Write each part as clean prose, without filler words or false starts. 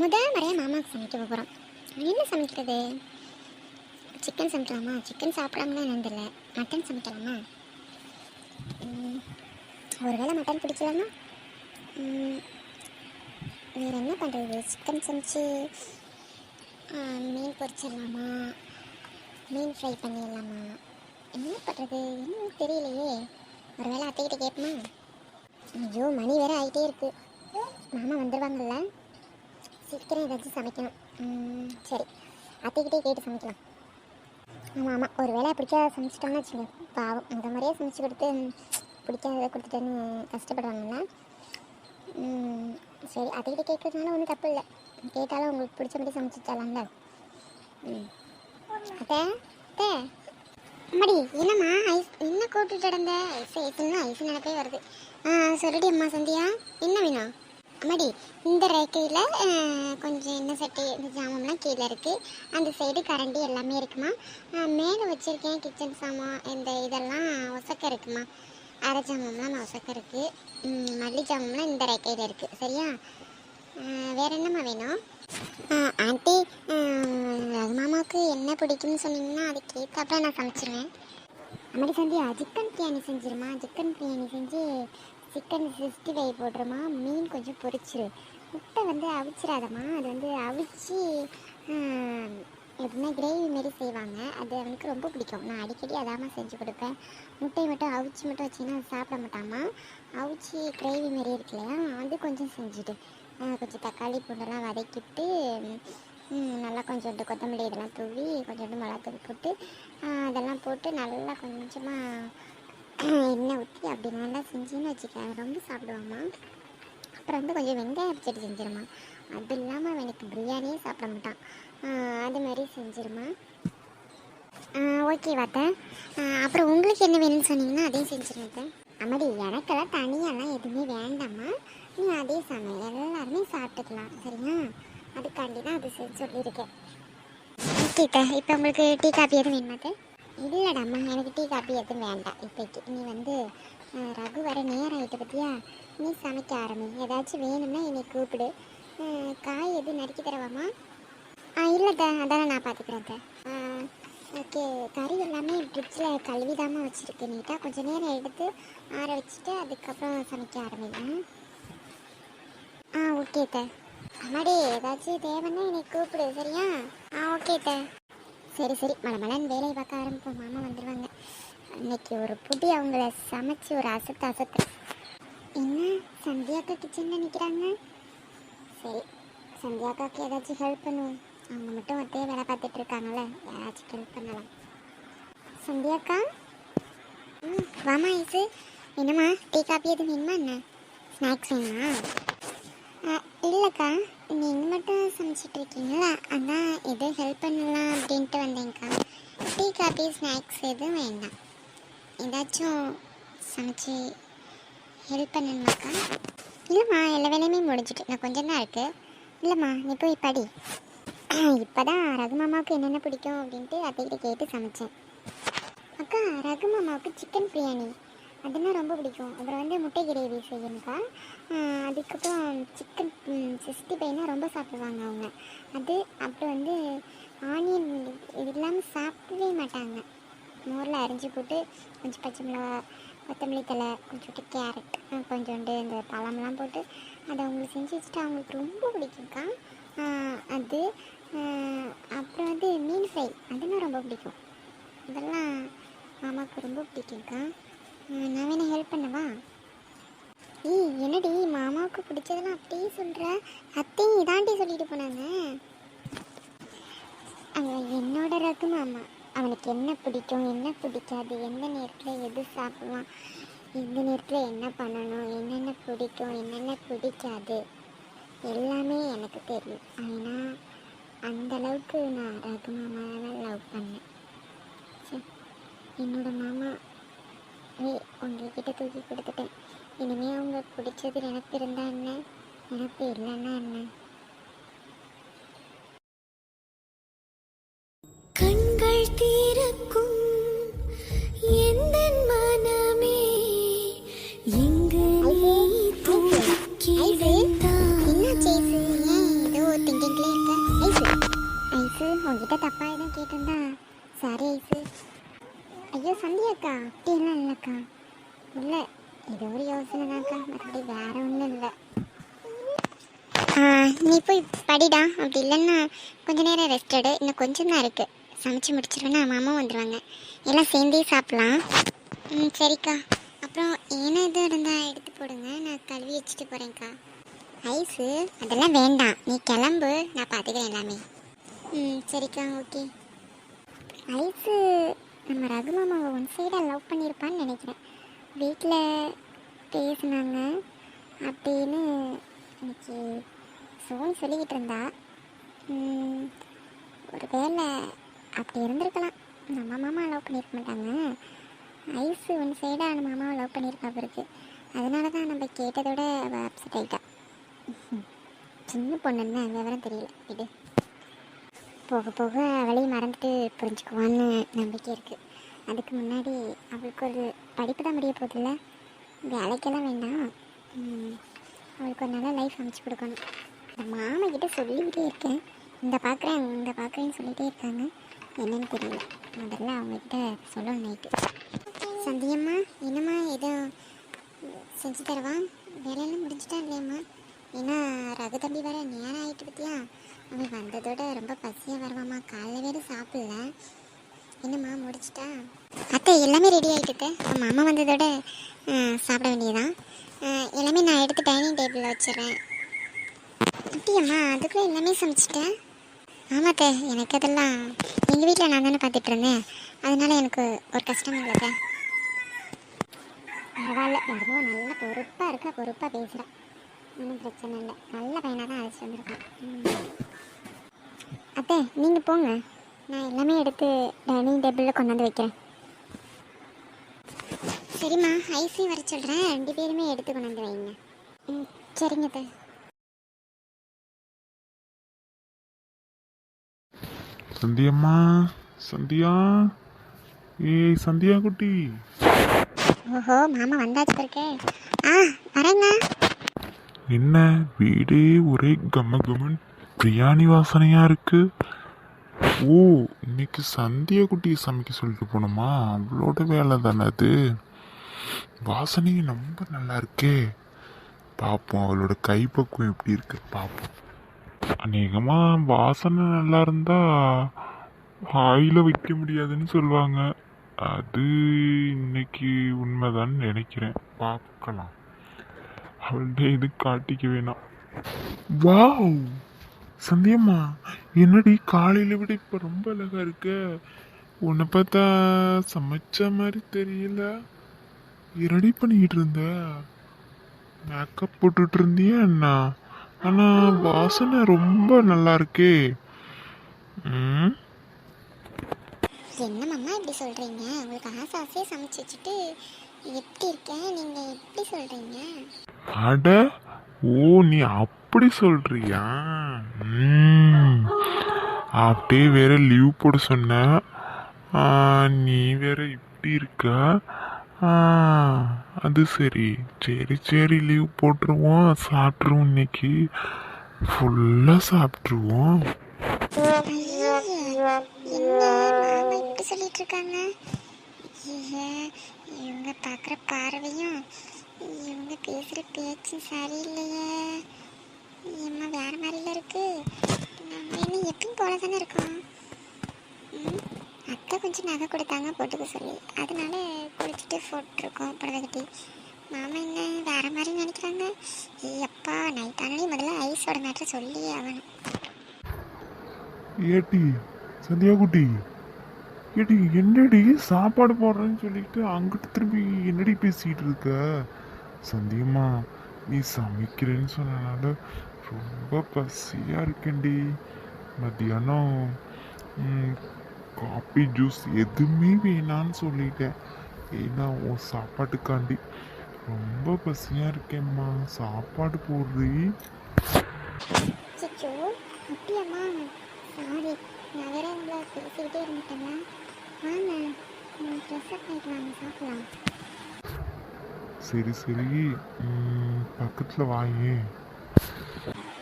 முதல் முறையாக மாமாவுக்கு சமைக்க போகிறோம். என்ன சமைக்கிறது? சிக்கன் சமைக்கலாமா? சிக்கன் சாப்பிடாமலாம் என்னதில்லை. மட்டன் சமைக்கலாமா? ஒருவேளை மட்டன் பிடிக்கலாமா? வேறு என்ன பண்ணுறது? சிக்கன் சமைச்சு மீன் பொரிச்சிடலாமா? மீன் ஃப்ரை பண்ணிடலாமா? என்ன பண்ணுறது? என்ன தெரியலையே. ஒருவேளை அத்தைக்கிட்ட கேட்போமா? ஐயோ, மணி வேறு ஆகிட்டே இருக்குது. மாமா வந்துடுவாங்கல்ல, சீக்கிரம் ஏதாச்சும் சமைக்கணும். சரி, அத்தைக்கிட்டே கேட்டு சமைக்கலாம். ஆமாம், ஒரு வேளை பிடிக்காத சமைச்சிட்டோம்னா வச்சுக்கோங்க, பாவம் அந்த மாதிரியே சமைச்சு கொடுத்து பிடிக்காத கொடுத்துட்டேன்னு கஷ்டப்படுவாங்கல்ல. சரி, அத்தைக்கிட்ட கேட்குறதுனால ஒன்றும் தப்பு இல்லை. கேட்டாலும் உங்களுக்கு பிடிச்ச மாதிரி சமைச்சிட்டாலாம்ல. அத்தை அத்தை அம்மாடி, என்னம்மா ஐஸ் என்ன கூப்பிட்டு கிடந்த? ஐஸ்ன்னு ஐஸ் நினைப்பே வருது. சொல்லிடி அம்மா. சந்தியா, என்ன வேணும்? அம்மாடி, இந்த ரேக்கையில் கொஞ்சம் எண்ணெய் சட்டி, இந்த ஜாமம்லாம் கீழே இருக்குது. அந்த சைடு கரண்டி எல்லாமே இருக்குமா. மேலே வச்சுருக்கேன் கிச்சன் சாமான், இந்த இதெல்லாம் ஒசக்க இருக்குமா. அரை ஜாமம்லாம் நான் ஒசக்க இருக்குது. மல்லி ஜாமம்லாம் இந்த ரேக்கையில் இருக்குது. சரியா? வேறு என்னம்மா வேணும்? ஆண்டி, மாமாவுக்கு என்ன பிடிக்கும்னு சொன்னீங்கன்னா அதுக்கு ஏற்றாப்புல நான் சமைச்சிருவேன். அம்மாடி சந்தியா, சிக்கன் பிரியாணி செஞ்சிருமா. சிக்கன் பிரியாணி செஞ்சு சிக்கன் 65 போடுறோமா. மீன் கொஞ்சம் பொரிச்சிரு. முட்டை அவிச்சிடாதம்மா. அது அவிச்சு எப்படின்னா கிரேவி மாரி செய்வாங்க. அது அவனுக்கு ரொம்ப பிடிக்கும். நான் அடிக்கடி அதாமல் செஞ்சு கொடுப்பேன். முட்டையை மட்டும் அவிச்சு மட்டும் வச்சிங்கன்னா அது சாப்பிட மாட்டாமா. அவிச்சு கிரேவி மாரி இருக்கு இல்லையா, அது கொஞ்சம் செஞ்சுட்டு கொஞ்சம் தக்காளி பூண்டெல்லாம் வதக்கிவிட்டு நல்லா கொஞ்சோண்டு கொத்தமல்லி இதெல்லாம் தூவி கொஞ்சோண்டு மிளகாத்தூள் போட்டு அதெல்லாம் போட்டு நல்லா கொஞ்சமாக எண்ணெய் ஊற்றி அப்படி நல்லா செஞ்சுன்னு வச்சுக்கேன். ரொம்ப சாப்பிடுவாம்மா. அப்புறம் கொஞ்சம் வெங்காயம் அரைச்சிட்டு செஞ்சிருமா. அது இல்லாமல் அவனுக்கு பிரியாணியே சாப்பிட மாட்டான். அது மாதிரி செஞ்சிருமா. ஓகே வாத்த. அப்புறம் உங்களுக்கு என்ன வேணும்னு சொன்னீங்கன்னா அதையும் செஞ்சுருங்க. அம்மாடி, எனக்கெல்லாம் தனியாலாம் எதுவுமே வேண்டாம்மா. நீ அதே சமையல் எல்லாருமே சாப்பிட்டுக்கலாம். சரியா? அதுக்காண்டி தான் அது சொல்லியிருக்கேன். ஓகேக்கா. இப்போ உங்களுக்கு டீ காப்பி எதுவும் வேணுமாத்த? இல்லைடாம்மா, எனக்கு டீ காப்பி எதுவும் வேண்டாம் இப்போக்கு. நீ ரகு வர நேரம் ஆகிட்ட பற்றியா, நீ சமைக்க ஆரம்பி. ஏதாச்சும் வேணும்னா என்னை கூப்பிடு. காய் எதுவும் நறுக்கி தரவாம்மா? இல்லைக்கா, அதெல்லாம் நான் பார்த்துக்கிறேன். ஓகே, கறி எல்லாமே ஃப்ரிட்ஜில் கழுவிதாமல் வச்சுருக்கு. நீட்டாக கொஞ்சம் நேரம் எடுத்து ஆற வச்சுட்டு அதுக்கப்புறம் சமைக்க ஆரம்பிங்க. ஓகே த. அம்மாடி, ஏதாச்சும் தேவைன்னா என்னை கூப்பிடு. சரியா? ஓகே த. சரி, மலமலன்னு வேலையை பார்க்க ஆரம்பிப்போம். மாமா வந்துடுவாங்க. இன்னைக்கு ஒரு புடி அவங்கள சமைச்சு ஒரு அசத்து. என்ன சந்தியாக்கா கிச்சனில் நிற்கிறாங்க? சரி, சந்தியாக்காவுக்கு ஏதாச்சும் ஹெல்ப் பண்ணுவோம். அவங்க மட்டும் ஒருத்தையே வேலை பார்த்துட்டு இருக்காங்கல்ல, யாராச்சும் ஹெல்ப் பண்ணலாம். சந்தியாக்கா, வாமா ஐஸு. என்னம்மா, டீ காப்பி எதுவும் வேணுமா? என்ன ஸ்நாக்ஸ் வேணுமா? இல்லைக்கா, நீங்கள் மட்டும் சமைச்சிட்டு இருக்கீங்களா, அதான் எதுவும் ஹெல்ப் பண்ணலாம் அப்படின்ட்டு வந்தேங்க்கா. டீ காப்பி ஸ்நாக்ஸ் எதுவும் வேண்டாம். ஏதாச்சும் சமைச்சு ஹெல்ப் பண்ணணுமாக்கா? இல்லைம்மா, எல்லா வேலையுமே முடிஞ்சிட்டு நான் கொஞ்சம் தான் இருக்குது. இல்லைம்மா, நீ போய் படி. இப்போ தான் ரகுமாமாவுக்கு என்னென்ன பிடிக்கும் அப்படின்ட்டு அத்தைக்கிட்ட கேட்டு சமைச்சேன். அக்கா, ரகுமாமாவுக்கு சிக்கன் பிரியாணி அதுனா ரொம்ப பிடிக்கும். அப்புறம் முட்டை கிரேவி செய்யணுக்கா. அதுக்கப்புறம் சிக்கன் 65 ரொம்ப சாப்பிடுவாங்க அவங்க. அது அப்புறம் ஆனியன் இது இல்லாமல் சாப்பிடவே மாட்டாங்க. மோரில் அரிஞ்சு போட்டு கொஞ்சம் பச்சை மிளகா, கொத்தமல்லி தலை, கொஞ்சோண்டு கேரட், கொஞ்சோண்டு இந்த பழம்லாம் போட்டு அதை அவங்களுக்கு செஞ்சு வச்சுட்டு அவங்களுக்கு ரொம்ப பிடிக்கும்க்கா. அது அப்புறம் மீன் ஃப்ரை அதுனா ரொம்ப பிடிக்கும். இதெல்லாம் மாமாவுக்கு ரொம்ப பிடிக்கும்க்கா. நான் வேணா ஹெல்ப் பண்ணவா? என்னடி மாமாவுக்கு பிடிச்சதெல்லாம் அப்படியே சொல்கிற? அத்தையும் இதாண்டி சொல்லிட்டு போனாங்க. அவன் என்னோட ரகு மாமா. அவனுக்கு என்ன பிடிக்கும், என்ன பிடிக்காது, எந்த நேரத்தில் எது சாப்பிடுவான், எந்த நேரத்தில் என்ன பண்ணணும், என்னென்ன பிடிக்கும், என்னென்ன பிடிக்காது எல்லாமே எனக்கு தெரியும். ஆனால் அந்தளவுக்கு நான் ரகு மாமாவை லவ் பண்ணேன். சரி, என்னோட மாமா உங்ககிட்ட தூக்கி கொடுத்துட்டேன். இனிமேல் அவங்க பிடிச்சது நினப்பு இருந்தா என்ன, நினப்பு இல்லைன்னா என்ன? கண்கள் தீரக்கும் எந்த மனமே இங்கு ஏதோ திங்க சந்தியாக்கா அப்படியெல்லாம் இல்லைக்கா. இல்லை, இது ஒரு யோசனை தான்க்கா, மற்றபடி வேற ஒன்றும் இல்லை. நீ போய் படிடா. அப்படி இல்லைன்னா கொஞ்ச நேரம் ரெஸ்ட் எடு. இன்னும் கொஞ்சம் தான் இருக்குது. சமைச்சு முடிச்சிருவேன்னா மாமா வந்துடுவாங்க. எல்லாம் சேர்ந்தே சாப்பிட்லாம். சரிக்கா. அப்புறம் ஏன்னா இது இருந்தால் எடுத்து போடுங்க, நான் கழுவி வச்சுட்டு போகிறேன்க்கா. ஐஸு அதெல்லாம் வேண்டாம், நீ கிளம்பு, நான் பார்த்துக்கிறேன் எல்லாமே. சரிக்கா, ஓகே. ஐஸு நம்ம ரகு மாமாவை ஒன் சைடாக லவ் பண்ணியிருப்பான்னு நினைக்கிறேன். வீட்டில் பேசினாங்க அப்படின்னு இன்னைக்கு சோன் சொல்லிக்கிட்டு இருந்தா. ஒரு வேளை அப்படி இருந்திருக்கலாம். நம்ம மாமா லவ் பண்ணியிருக்க மாட்டாங்க. ஐஸு ஒன் சைடாக அந்த மாமாவை லவ் பண்ணியிருப்பா இருக்கு. அதனால தான் நம்ம கேட்டதோட அவள் அப்செட் ஆகிட்டா. சின்ன பொண்ணுன்னு விவரம் தெரியல, இது போக போக அவளையும் மறந்துட்டு புரிஞ்சுக்குவான்னு நம்பிக்கை இருக்குது. அதுக்கு முன்னாடி அவளுக்கு ஒரு படிப்பு தான் முடிய போதில்ல, வேலைக்கெல்லாம் வேண்டாம். அவளுக்கு ஒரு நல்ல லைஃப் அமைச்சு கொடுக்கணும். இந்த மாமா கிட்ட சொல்லிக்கிட்டே இருக்கேன், இந்த பார்க்குறேன்னு சொல்லிகிட்டே இருக்காங்க. என்னன்னு தெரியல, முதல்ல அவங்கக்கிட்ட சொல்லணும் நைட்டு. சந்தியம்மா, என்னம்மா எதுவும் செஞ்சு தரவா? வேலையெல்லாம் முடிஞ்சிட்டா இல்லையம்மா? ஏன்னா ரகு தம்பி வர நேரம் ஆகிட்டு பற்றியா? அவன் வந்ததோட ரொம்ப பசியாக வருவாம்மா, காலைல வேறு சாப்பிடல. என்னம்மா முடிச்சிட்டா? அத்தை எல்லாமே ரெடி ஆகிட்டுது. மாமா வந்ததோட சாப்பிட வேண்டியதான். எல்லாமே நான் எடுத்து டைனிங் டேபிளில் வச்சிடுறேன். அப்படியம்மா, அதுக்குள்ளே எல்லாமே சமைச்சிட்டேன்? ஆமாத்த, எனக்கு அதெல்லாம் எங்கள் வீட்டில் நான் தானே பார்த்துட்டு இருந்தேன், அதனால எனக்கு ஒரு கஷ்டம் இல்லைத்த. பரவாயில்ல, மருமக நல்ல பொறுப்பாக பேசுகிறேன். ஒன்றும் பிரச்சனை இல்லை, நல்ல பையனாக தான் அழைச்சிட்டு வந்திருக்கேன். அத்தை நீங்கள் போங்க, நான் எல்லாமே எடுத்து டைனிங் டேபிளில் கொண்டாந்து வைக்கிறேன். சரிம்மா, ஐஸையும் வர சொல்கிறேன், 2 பேருமே எடுத்து கொண்டாந்து வைங்க. சரிங்க அத்தை. சந்தியம்மா, சந்தியா, ஏய் சந்தியா குட்டி. ஓஹோ, மாமா வந்தாச்சு இருக்கே. வரேங்க. என்ன வீடே ஒரே கமகமன் பிரியாணி வாசனையா இருக்கு. ஓ, இன்னைக்கு சந்தியா குட்டி சமைக்க சொல்லிட்டு போனோமா? அவளோட வேலை தானே அது. வாசனையும் ரொம்ப நல்லா இருக்கே. பார்ப்போம் அவளோட கைப்பக்குவம் எப்படி இருக்கு பார்ப்போம். அநேகமா வாசனை நல்லா இருந்தா வாயில வைக்க முடியாதுன்னு சொல்லுவாங்க. அது இன்னைக்கு உண்மைதான் நினைக்கிறேன். பார்க்கலாம், அவள்கிட்ட இது காட்டிக்க வேணாம். வாவ் சந்தியம்மா, என்னடி காலையில விட இப்ப ரொம்ப அழகா இருக்க. உன்னை பார்த்தா சமைச்ச மாதிரி தெரியல. ரெடி பண்ணிக்கிட்டு இருந்த? மேக்கப் போட்டுட்டு இருந்தியா என்ன? ஆனா வாசனை ரொம்ப நல்லா இருக்கே. என்ன மாமா இப்படி சொல்கிறீங்க? உங்களுக்கு ஆசையாக சமைச்சு வச்சுட்டு எப்படி இருக்கேன் நீங்கள் எப்படி சொல்கிறீங்க? அட, ஓ நீ அப்படி சொல்றியா? அப்படியே வேற லீவ் போட சொன்ன, நீ வேற இப்படி இருக்க. அது சரி, சரி லீவ் போட்டுருவோம், சாப்பிட்ருவோம். இன்னைக்கு ஃபுல்லாக சாப்பிட்ருவோம். இப்படி சொல்லிட்டு இருக்காங்க. இவங்க பார்க்குற பார்வையும் இவங்க பேசுகிற பேச்சும் சரியில்லையே. அம்மா வேற மாதிரில இருக்கு. நம்ம என்ன எப்பயும் போல தானே இருக்கோம். அத்தை கொஞ்சம் நகை கொடுத்தாங்க போட்டுக்க சொல்லி, அதனால குளிச்சுட்டு போட்டுருக்கோம் புடவை கட்டி. மாமா என்ன வேற மாதிரி நினைக்கிறாங்க. அப்பா நைட்டானே முதல்ல ஐஸோட மேட்டரை சொல்லி ஆகணும். ஏட்டி சந்தியா குட்டி, ஏடி என்னடி சாப்பாடு போடுறேன்னு சொல்லிட்டு அங்கிட்டு திரும்பி என்னடி பேசிட்டு இருக்க? சந்தியம்மா, நீ சமைக்கிறேன்னு சொன்னனால ரொம்ப பசியா இருக்கேன்டி. மத்தியானம் காபி ஜூஸ் எதுவுமே வேணான்னு சொல்லிட்டேன். ஏன்னா உன் சாப்பாட்டுக்காண்டி ரொம்ப பசியா இருக்கேம்மா, சாப்பாடு போடுறீ. அப்படியாம்மா, சாரி, நான் வேற உங்களை பேசிக்கிட்டே இருந்துட்டேன்னா. வாங்க, ட்ரெஸ் அப் பண்ணிட்டு வாங்க, சாப்பிடலாம். சரி, பக்கத்தில் வாயே.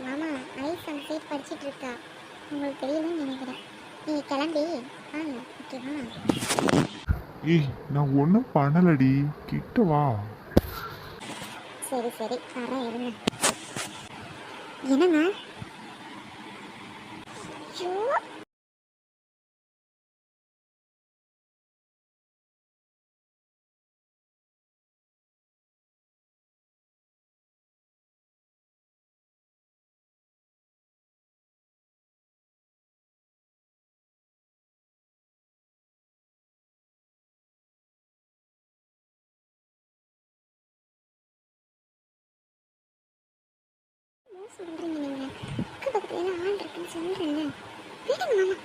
மாமா, ஐஸ் அந்த சைட் படிச்சுட்டு இருக்கா, உங்களுக்கு தெரியலன்னு நினைக்கிறேன். நீங்கள் கிளம்பி வாங்க, ஓகேவா? ஏய் நான் ஒன்றும் பண்ணலடி, கிட்ட வா. சரி சரி வரேன் இருங்க. என்னங்க? ஐயோ, என்ன சொல்றீங்க நீங்க? அக்கம் பக்கத்துல எல்லாம் ஆள் இருக்குன்னு சொல்றேன். விடுங்க மாமா.